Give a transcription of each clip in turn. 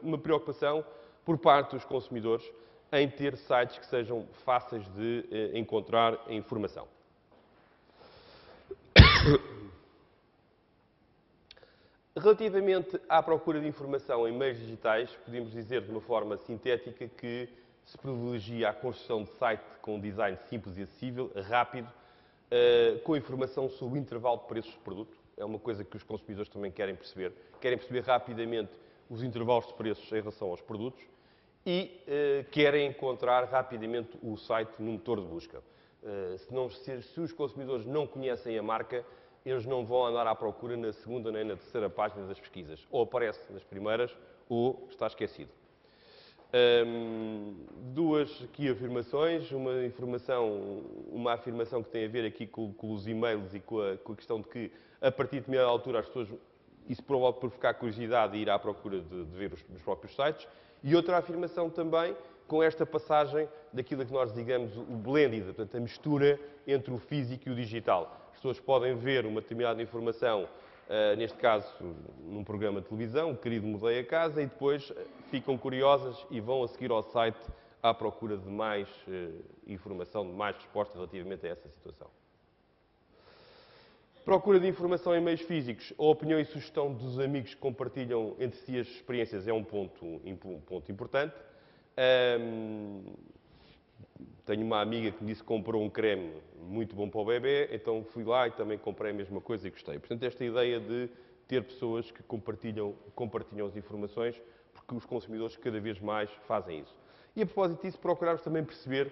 uma preocupação por parte dos consumidores em ter sites que sejam fáceis de encontrar a informação. Relativamente à procura de informação em meios digitais, podemos dizer de uma forma sintética que se privilegia a construção de site com um design simples e acessível, rápido, com informação sobre o intervalo de preços de produto. É uma coisa que os consumidores também querem perceber. Querem perceber rapidamente os intervalos de preços em relação aos produtos e querem encontrar rapidamente o site no motor de busca. Se os consumidores não conhecem a marca, eles não vão andar à procura na segunda nem na terceira página das pesquisas. Ou aparece nas primeiras ou está esquecido. Duas aqui afirmações. Uma afirmação que tem a ver aqui com os e-mails e com a questão de que, a partir de determinada altura, as pessoas, isso provoca por ficar curiosidade e ir à procura de ver os próprios sites. E outra afirmação também, com esta passagem daquilo que nós digamos o blended, portanto, a mistura entre o físico e o digital. As pessoas podem ver uma determinada informação, neste caso, num programa de televisão, o querido Mudei a Casa, e depois ficam curiosas e vão a seguir ao site à procura de mais informação, de mais respostas relativamente a essa situação. Procura de informação em meios físicos. A opinião e sugestão dos amigos que compartilham entre si as experiências é um ponto importante. Tenho uma amiga que me disse que comprou um creme muito bom para o bebê, então fui lá e também comprei a mesma coisa e gostei. Portanto, esta ideia de ter pessoas que compartilham as informações, porque os consumidores cada vez mais fazem isso. E a propósito disso, procurarmos também perceber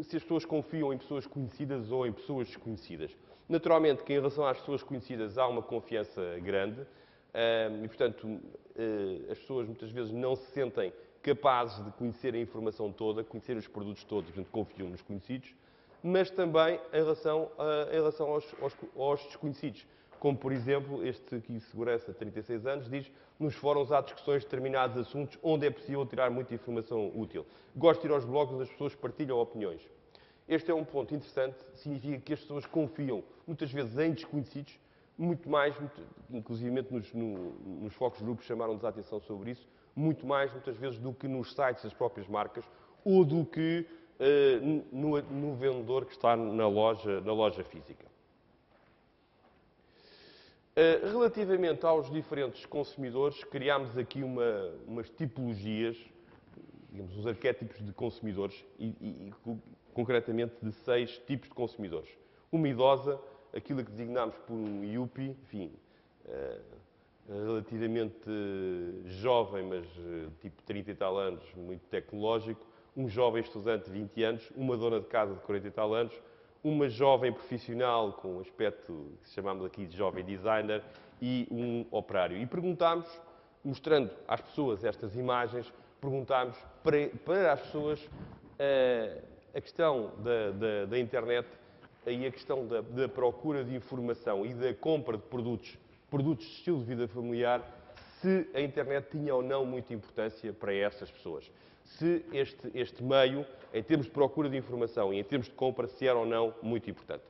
se as pessoas confiam em pessoas conhecidas ou em pessoas desconhecidas. Naturalmente que em relação às pessoas conhecidas há uma confiança grande e, portanto, as pessoas muitas vezes não se sentem capazes de conhecer a informação toda, conhecer os produtos todos, portanto, confiam nos conhecidos, mas também em relação aos desconhecidos. Como, por exemplo, este aqui de segurança, 36 anos, diz: nos fóruns há discussões de determinados assuntos onde é possível tirar muita informação útil. Gosto de ir aos blogs onde as pessoas partilham opiniões. Este é um ponto interessante, significa que as pessoas confiam, muitas vezes, em desconhecidos, muito mais, inclusive nos focos grupos chamaram-nos a atenção sobre isso, muito mais, muitas vezes, do que nos sites das próprias marcas ou do que no vendedor que está na loja física. Relativamente aos diferentes consumidores, criámos aqui umas tipologias, digamos, os arquétipos de consumidores e concretamente de 6 tipos de consumidores. Uma idosa, aquilo que designámos por um yuppie, enfim, relativamente jovem, mas tipo 30 e tal anos, muito tecnológico. Um jovem estudante de 20 anos, uma dona de casa de 40 e tal anos, uma jovem profissional com um aspecto que chamamos aqui de jovem designer e um operário. E perguntámos, mostrando às pessoas estas imagens, perguntámos para as pessoas a questão da internet e a questão da procura de informação e da compra de produtos de estilo de vida familiar, se a internet tinha ou não muita importância para estas pessoas. Se este meio, em termos de procura de informação e em termos de compra, se era ou não muito importante.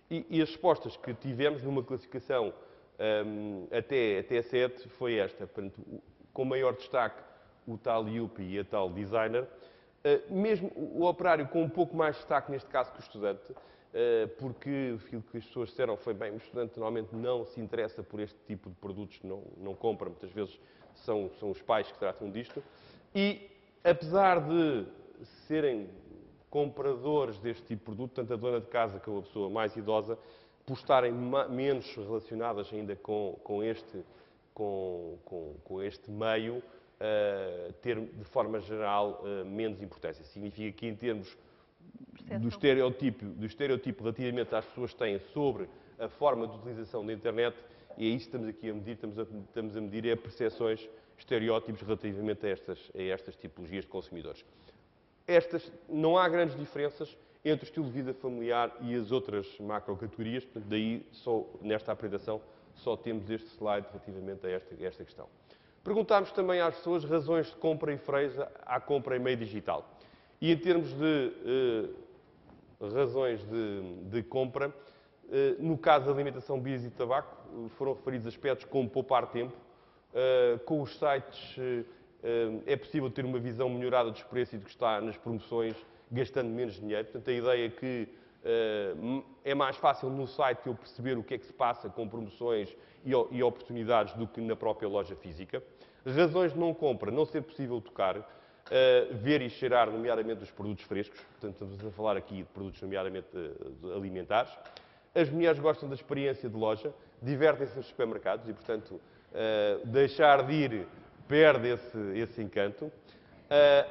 E as respostas que tivemos numa classificação até 7 foi esta. Portanto, com maior destaque, o tal yuppie e a tal designer. Mesmo o operário com um pouco mais de destaque, neste caso, que o estudante, porque aquilo que as pessoas disseram foi, bem, o estudante normalmente não se interessa por este tipo de produtos, não compra, muitas vezes são os pais que tratam disto. E, apesar de serem compradores deste tipo de produto, tanto a dona de casa como a pessoa mais idosa, por estarem menos relacionadas ainda com este meio, ter, de forma geral, menos importância. Significa que, em termos do estereotipo relativamente às pessoas que têm sobre a forma de utilização da internet, e é isso que estamos aqui a medir, estamos a medir percepções, estereótipos relativamente a estas tipologias de consumidores. Não há grandes diferenças entre o estilo de vida familiar e as outras macrocategorias, portanto, daí, nesta apresentação, só temos este slide relativamente a esta questão. Perguntámos também às pessoas razões de compra e freios à compra em meio digital. E em termos de razões de compra, no caso da alimentação, bebidas e tabaco, foram referidos aspectos como poupar tempo, Com os sites é possível ter uma visão melhorada dos preços e do que está nas promoções, gastando menos dinheiro. Portanto, a ideia é que é mais fácil no site eu perceber o que é que se passa com promoções e oportunidades do que na própria loja física. Razões de não compra, não ser possível tocar, ver e cheirar, nomeadamente, os produtos frescos. Portanto, estamos a falar aqui de produtos, nomeadamente, alimentares. As mulheres gostam da experiência de loja, divertem-se nos supermercados e, portanto, deixar de ir perde esse encanto.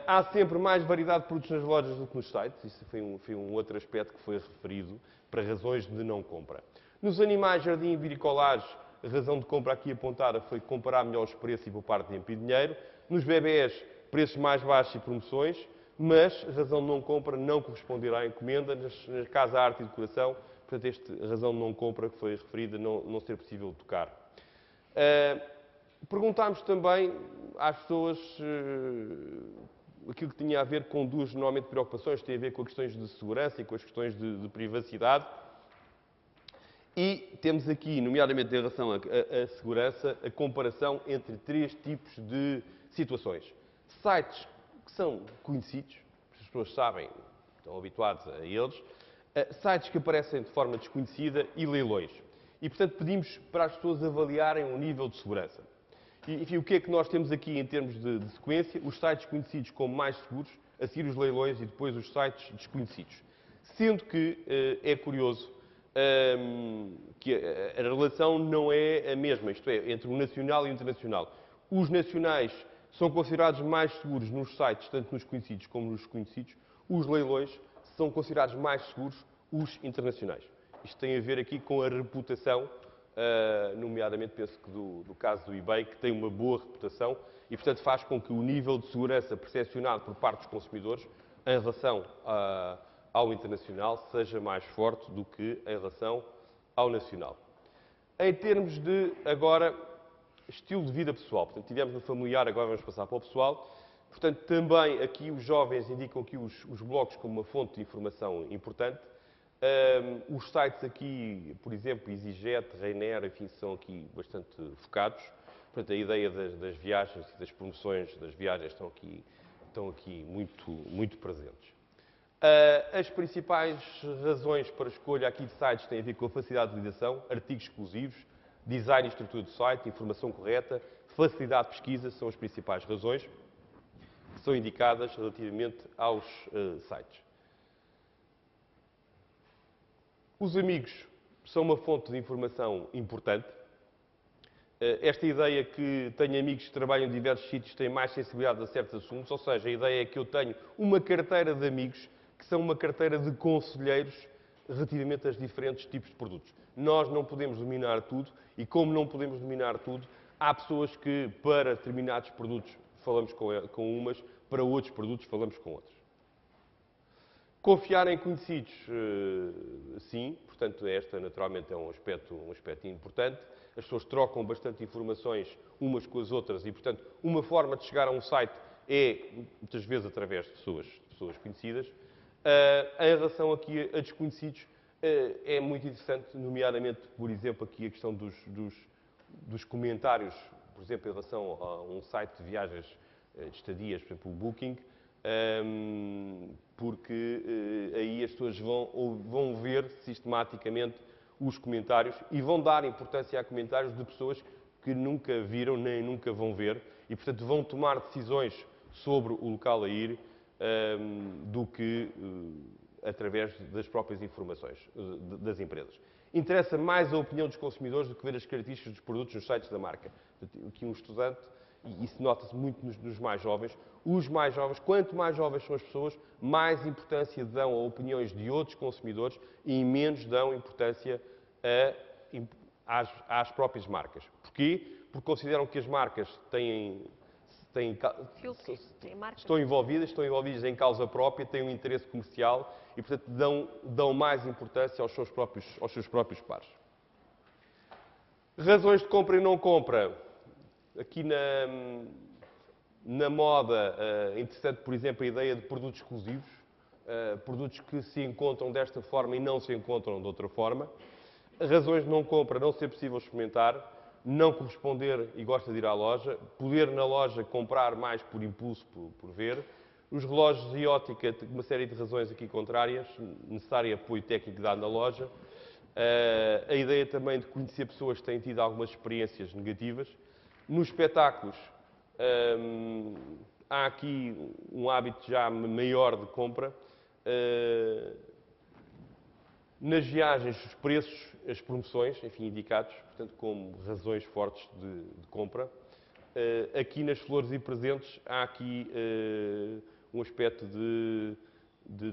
Há sempre mais variedade de produtos nas lojas do que nos sites. Isso foi um outro aspecto que foi referido para razões de não compra. Nos animais, jardim e bricolares, a razão de compra aqui apontada foi comparar melhor os preços e poupar tempo e dinheiro. Nos bebés, preços mais baixos e promoções, mas a razão de não compra não corresponderá à encomenda. Na casa, arte e decoração, portanto, esta razão de não compra que foi referida não ser possível tocar. Perguntámos também às pessoas aquilo que tinha a ver com duas, normalmente, preocupações, que têm a ver com as questões de segurança e com as questões de privacidade. E temos aqui, nomeadamente em relação à segurança, a comparação entre três tipos de situações. Sites que são conhecidos, as pessoas sabem, estão habituados a eles, sites que aparecem de forma desconhecida e leilões. E, portanto, pedimos para as pessoas avaliarem o nível de segurança. E, enfim, o que é que nós temos aqui em termos de sequência? Os sites conhecidos como mais seguros, a seguir os leilões e depois os sites desconhecidos. Sendo que é curioso que a relação não é a mesma, isto é, entre o nacional e o internacional. Os nacionais são considerados mais seguros nos sites, tanto nos conhecidos como nos desconhecidos. Os leilões são considerados mais seguros os internacionais. Isto tem a ver aqui com a reputação, nomeadamente, penso que do caso do eBay, que tem uma boa reputação e, portanto, faz com que o nível de segurança percepcionado por parte dos consumidores em relação ao internacional seja mais forte do que em relação ao nacional. Em termos de, agora, estilo de vida pessoal, portanto, tivemos no familiar, agora vamos passar para o pessoal. Portanto, também aqui os jovens indicam aqui os blogs como uma fonte de informação importante. Os sites aqui, por exemplo, EasyJet, Ryanair, enfim, são aqui bastante focados. Portanto, a ideia das viagens e das promoções das viagens estão aqui muito presentes. As principais razões para a escolha aqui de sites têm a ver com a facilidade de utilização, artigos exclusivos, design e estrutura do site, informação correta, facilidade de pesquisa, são as principais razões que são indicadas relativamente aos sites. Os amigos são uma fonte de informação importante. Esta ideia que tenho amigos que trabalham em diversos sítios têm mais sensibilidade a certos assuntos, ou seja, a ideia é que eu tenho uma carteira de amigos que são uma carteira de conselheiros relativamente aos diferentes tipos de produtos. Nós não podemos dominar tudo e, como não podemos dominar tudo, há pessoas que, para determinados produtos, falamos com umas, para outros produtos, falamos com outros. Confiar em conhecidos, sim, portanto, esta naturalmente é um aspecto importante. As pessoas trocam bastante informações umas com as outras e, portanto, uma forma de chegar a um site é, muitas vezes, através de pessoas conhecidas. Em relação aqui a desconhecidos, é muito interessante, nomeadamente, por exemplo, aqui a questão dos comentários, por exemplo, em relação a um site de viagens, de estadias, por exemplo, o Booking, porque aí as pessoas vão ver sistematicamente os comentários e vão dar importância a comentários de pessoas que nunca viram nem nunca vão ver e, portanto, vão tomar decisões sobre o local a ir do que através das próprias informações das empresas. Interessa mais a opinião dos consumidores do que ver as características dos produtos nos sites da marca. Aqui um estudante, e isso nota-se muito nos mais jovens, os mais jovens, quanto mais jovens são as pessoas, mais importância dão a opiniões de outros consumidores e menos dão importância às próprias marcas. Porquê? Porque consideram que as marcas estão envolvidas em causa própria, têm um interesse comercial e, portanto, dão mais importância aos seus próprios pares. Razões de compra e não compra. Aqui na moda, é interessante, por exemplo, a ideia de produtos exclusivos, produtos que se encontram desta forma e não se encontram de outra forma. Razões de não compra, não ser possível experimentar. não corresponder e gosta de ir à loja, poder na loja comprar mais por impulso, por ver. Os relógios e ótica, uma série de razões aqui contrárias, necessário apoio técnico dado na loja. A ideia também de conhecer pessoas que têm tido algumas experiências negativas. Nos espetáculos, há aqui um hábito já maior de compra. Nas viagens, os preços, as promoções, enfim, indicados, portanto, como razões fortes de compra. Aqui nas flores e presentes, há aqui um aspecto de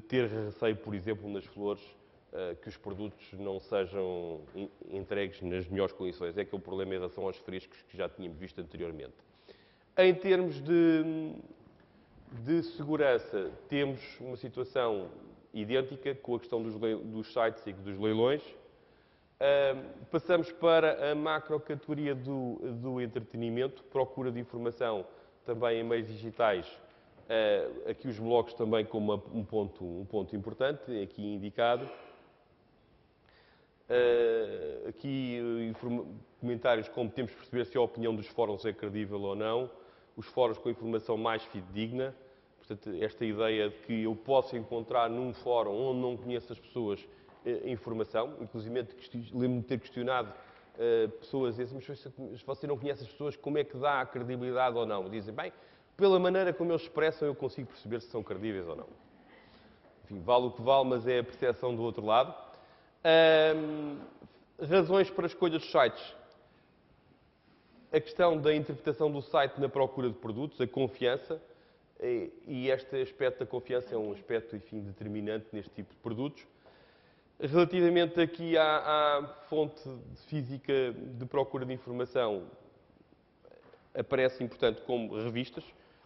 ter receio, por exemplo, nas flores, que os produtos não sejam entregues nas melhores condições. É aquele problema em relação aos frescos que já tínhamos visto anteriormente. Em termos de segurança, temos uma situação idêntica com a questão dos sites e dos leilões. Passamos para a macrocategoria do entretenimento, procura de informação também em meios digitais. Aqui os blogs também como um ponto importante, aqui indicado. Aqui comentários como temos de perceber se a opinião dos fóruns é credível ou não. Os fóruns com informação mais fidedigna. Portanto, esta ideia de que eu posso encontrar num fórum onde não conheço as pessoas informação, inclusive lembro-me de ter questionado pessoas e mas se você não conhece as pessoas, como é que dá a credibilidade ou não? Dizem, bem, pela maneira como eles expressam eu consigo perceber se são credíveis ou não. Enfim, vale o que vale, mas é a percepção do outro lado. Razões para a escolha dos sites. A questão da interpretação do site na procura de produtos, a confiança, e este aspecto da confiança é um aspecto, enfim, determinante neste tipo de produtos. Relativamente aqui à fonte física de procura de informação, aparecem, portanto, como revistas,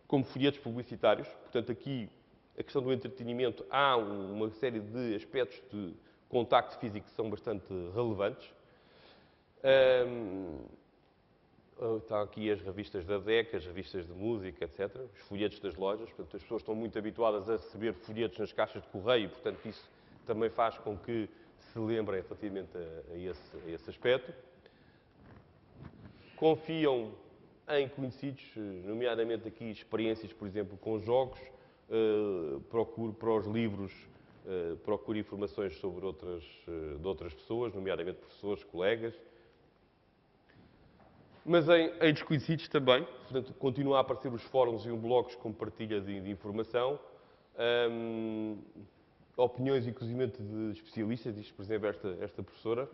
como folhetos publicitários. Portanto, aqui, a questão do entretenimento, há uma série de aspectos de contacto físico que são bastante relevantes. Estão aqui as revistas da DEC, as revistas de música, etc. Os folhetos das lojas. Portanto, as pessoas estão muito habituadas a receber folhetos nas caixas de correio. Portanto, isso também faz com que se lembrem relativamente a esse aspecto. Confiam em conhecidos, nomeadamente aqui experiências, por exemplo, com jogos. Procuro para os livros, procuro informações sobre de outras pessoas, nomeadamente professores, colegas. Mas em desconhecidos também, portanto, continuam a aparecer os fóruns e os blogs com partilha de informação. Opiniões, inclusive, de especialistas, diz, por exemplo, esta professora.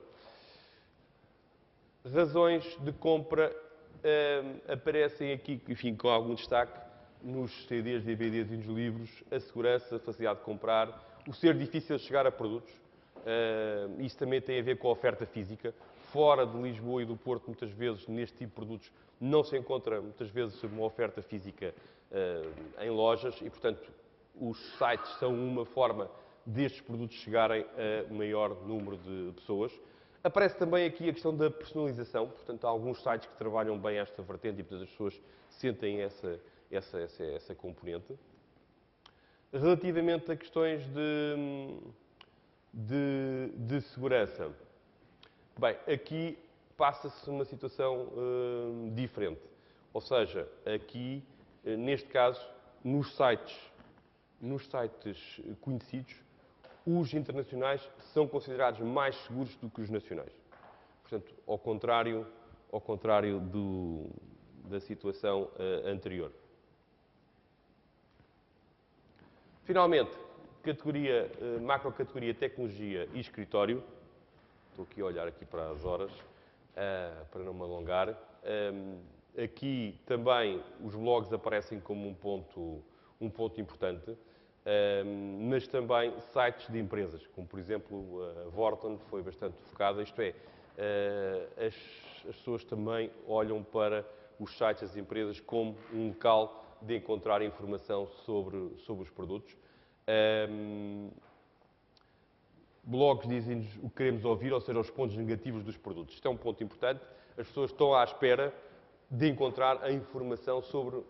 Razões de compra aparecem aqui, enfim, com algum destaque, nos CDs, DVDs e nos livros, a segurança, a facilidade de comprar, o ser difícil de chegar a produtos. Isso também tem a ver com a oferta física. Fora de Lisboa e do Porto, muitas vezes, neste tipo de produtos, não se encontra, muitas vezes, uma oferta física em lojas e, portanto, os sites são uma forma destes produtos chegarem a maior número de pessoas. Aparece também aqui a questão da personalização, portanto, há alguns sites que trabalham bem esta vertente e, portanto, as pessoas sentem essa componente. Relativamente a questões de segurança, bem, aqui passa-se uma situação diferente. Ou seja, aqui, neste caso, nos sites conhecidos, os internacionais são considerados mais seguros do que os nacionais. Portanto, ao contrário da situação anterior. Finalmente, macrocategoria tecnologia e escritório. Estou aqui a olhar aqui para as horas, para não me alongar. Aqui também os blogs aparecem como um ponto importante, mas também sites de empresas, como por exemplo a Vorton foi bastante focada, isto é, as pessoas também olham para os sites das empresas como um local de encontrar informação sobre os produtos. Blogs dizem-nos o que queremos ouvir, ou seja, os pontos negativos dos produtos. Isto é um ponto importante. As pessoas estão à espera de encontrar a informação sobre